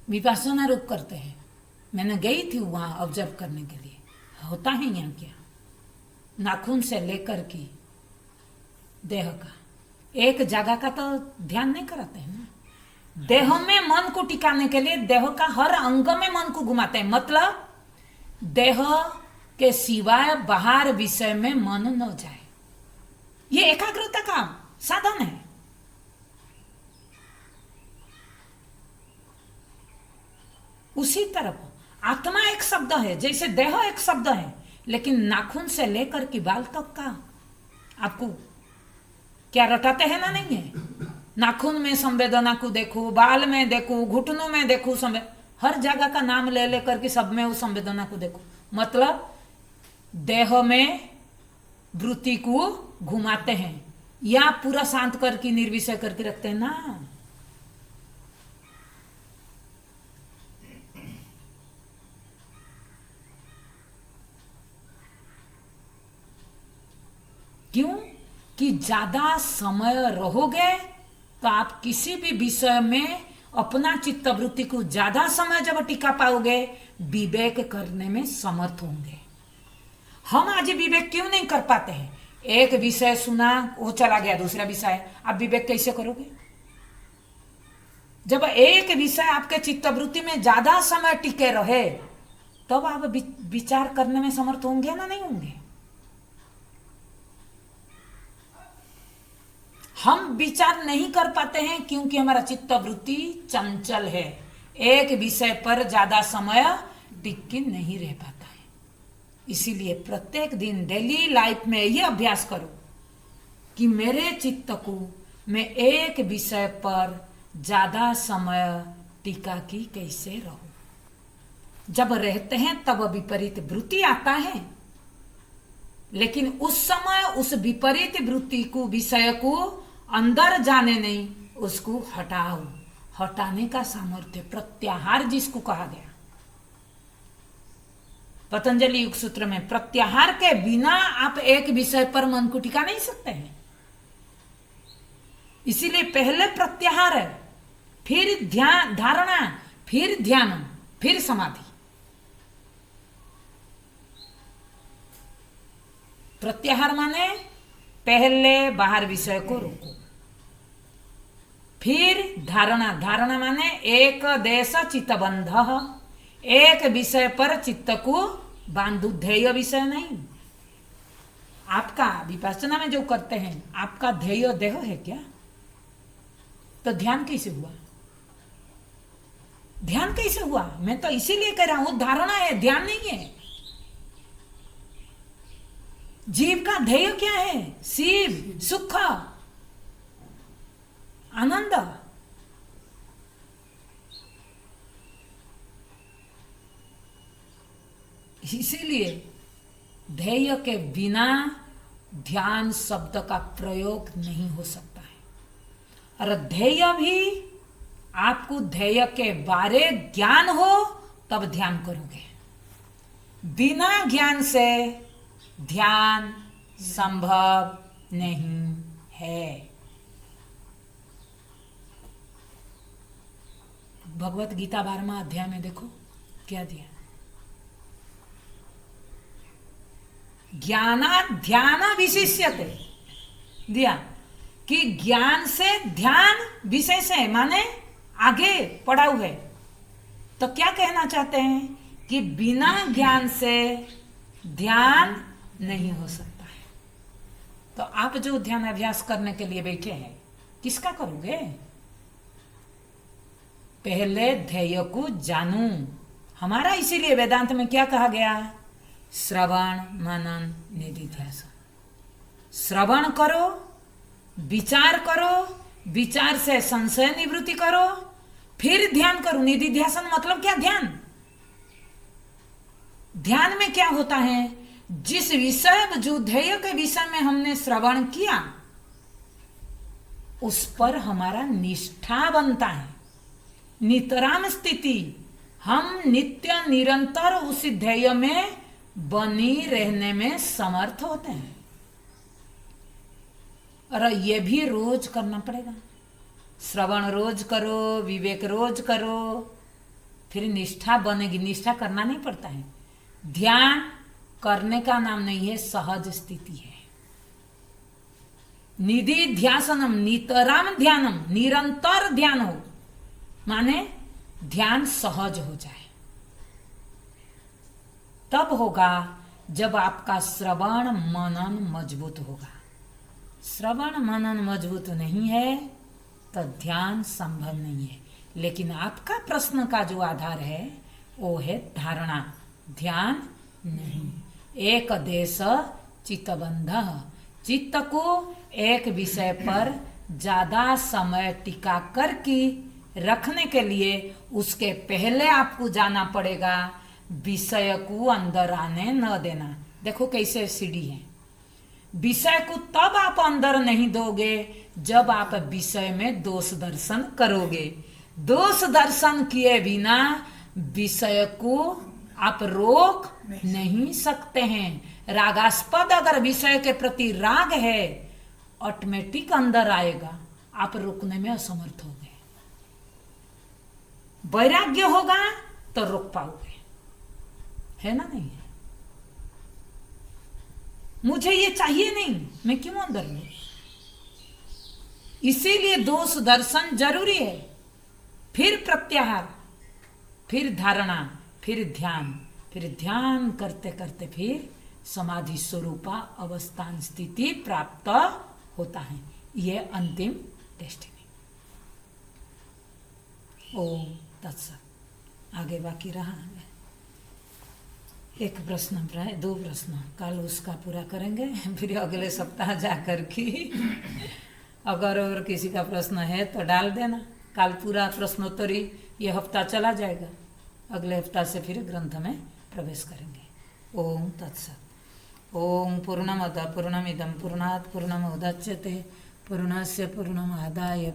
विपासना रूप करते हैं। मैंने गई थी वहां ऑब्जर्व करने के लिए, होता है यहाँ क्या, नाखून से लेकर की देह का एक जगह का तो ध्यान नहीं कराते हैं ना। देह में मन को टिकाने के लिए देह का हर अंग में मन को घुमाते हैं, मतलब देह के सिवाय बाहर विषय में मन न जाए। ये एकाग्रता का साधन है। उसी तरफ आत्मा एक शब्द है, जैसे देह एक शब्द है, लेकिन नाखून से लेकर के बाल तक का आपको क्या रटाते हैं ना? नहीं है। नाखून में संवेदना को देखो, बाल में देखो, घुटनों में देखो, हर जगह का नाम ले लेकर के सब में उस संवेदना को देखो। मतलब देह में वृत्ति को घुमाते हैं या पूरा शांत करके निर्विषय करके रखते हैं ना। क्यों? कि ज्यादा समय रहोगे तो आप किसी भी विषय में अपना चित्तवृत्ति को ज्यादा समय जब टिका पाओगे, विवेक करने में समर्थ होंगे। हम आज विवेक क्यों नहीं कर पाते हैं? एक विषय सुना, वो चला गया दूसरा विषय, आप विवेक कैसे करोगे? जब एक विषय आपके चित्तवृत्ति में ज्यादा समय टिके रहे तब आप विचार करने में समर्थ होंगे ना? नहीं होंगे। हम विचार नहीं कर पाते हैं क्योंकि हमारा चित्तवृत्ति चंचल है, एक विषय पर ज्यादा समय टिक के नहीं रह पाता है। इसीलिए प्रत्येक दिन डेली लाइफ में ये अभ्यास करो कि मेरे चित्त को मैं एक विषय पर ज्यादा समय टिका की कैसे रहूं। जब रहते हैं तब विपरीत वृत्ति आता है, लेकिन उस समय उस विपरीत वृत्ति को, विषय को अंदर जाने नहीं, उसको हटाओ। हटाने का सामर्थ्य प्रत्याहार जिसको कहा गया पतंजलि योग सूत्र में, प्रत्याहार के बिना आप एक विषय पर मन को टिका नहीं सकते हैं। इसीलिए पहले प्रत्याहार है, फिर ध्यान, धारणा, फिर ध्यान, फिर समाधि। प्रत्याहार माने पहले बाहर विषय को रोको, फिर धारणा, धारणा माने एक देश चित्तबंध, एक विषय पर चित्त को बांधु, ध्येय विषय नहीं। आपका विपश्यना में जो करते हैं आपका ध्येय देह है क्या? तो ध्यान कैसे हुआ? ध्यान कैसे हुआ? मैं तो इसीलिए कह रहा हूं, धारणा है, ध्यान नहीं है। जीव का ध्येय क्या है? शिव, सुख, आनंद। इसीलिए ध्येय के बिना ध्यान शब्द का प्रयोग नहीं हो सकता है। और ध्येय भी आपको ध्येय के बारे ज्ञान हो तब ध्यान करोगे। बिना ज्ञान से ध्यान संभव नहीं है। भगवत गीता 12वां अध्याय में देखो क्या दिया, ज्ञाना ध्यान विशिष्यते दिया कि ज्ञान से ध्यान विशेष है, माने आगे पढ़ा हुआ है। तो क्या कहना चाहते हैं कि बिना ज्ञान से ध्यान नहीं हो सकता है। तो आप जो ध्यान अभ्यास करने के लिए बैठे हैं, किसका करोगे? पहले ध्येय को जानू। हमारा इसीलिए वेदांत में क्या कहा गया? श्रवण मनन निधिध्यासन। श्रवण करो, विचार करो, विचार से संशय निवृत्ति करो, फिर ध्यान करो। निधिध्यासन मतलब क्या? ध्यान। ध्यान में क्या होता है? जिस विषय, जो ध्येय के विषय में हमने श्रवण किया, उस पर हमारा निष्ठा बनता है, नितराम स्थिति, हम नित्य निरंतर उस ध्येय में बनी रहने में समर्थ होते हैं। और ये भी रोज करना पड़ेगा। श्रवण रोज करो, विवेक रोज करो, फिर निष्ठा बनेगी। निष्ठा करना नहीं पड़ता है। ध्यान करने का नाम नहीं है, सहज स्थिति है। निधि ध्यासनम, नितराम ध्यानम, निरंतर ध्यान हो, माने ध्यान सहज हो जाए। तब होगा जब आपका श्रवण मनन मजबूत होगा। श्रवण मनन मजबूत नहीं है तो ध्यान संभव नहीं है। लेकिन आपका प्रश्न का जो आधार है वो है धारणा, ध्यान नहीं। एक देश चित्तबंध, चित्त को एक विषय पर ज्यादा समय टिका कर के रखने के लिए उसके पहले आपको जाना पड़ेगा, विषय को अंदर आने न देना। देखो कैसे सीढ़ी है। विषय को तब आप अंदर नहीं दोगे जब आप विषय में दोष दर्शन करोगे। दोष दर्शन किए बिना विषय को आप रोक नहीं सकते हैं। रागास्पद अगर विषय के प्रति राग है, ऑटोमेटिक अंदर आएगा, आप रोकने में असमर्थ होगे। वैराग्य होगा तो रोक पाओगे, है ना? नहीं है, मुझे ये चाहिए नहीं, मैं क्यों अंदर लूं? इसीलिए दोष दर्शन जरूरी है, फिर प्रत्याहार, फिर धारणा, फिर ध्यान करते करते फिर समाधि स्वरूपा अवस्थान स्थिति प्राप्त होता है। यह अंतिम डेस्टिनी। ओम तत्सत। आगे बाकी रहा एक प्रश्न, प्राय 2 प्रश्न, कल उसका पूरा करेंगे, फिर अगले सप्ताह जाकर के अगर और किसी का प्रश्न है तो डाल देना। कल पूरा प्रश्नोत्तरी ये हफ्ता चला जाएगा, अगले हफ्ता से फिर ग्रंथ में प्रवेश करेंगे। ओम तत्सत। ओम पूर्णमद पूर्णमिदं पूर्णात् पूर्णमुदच्यते पूर्णस्य पूर्णमादाय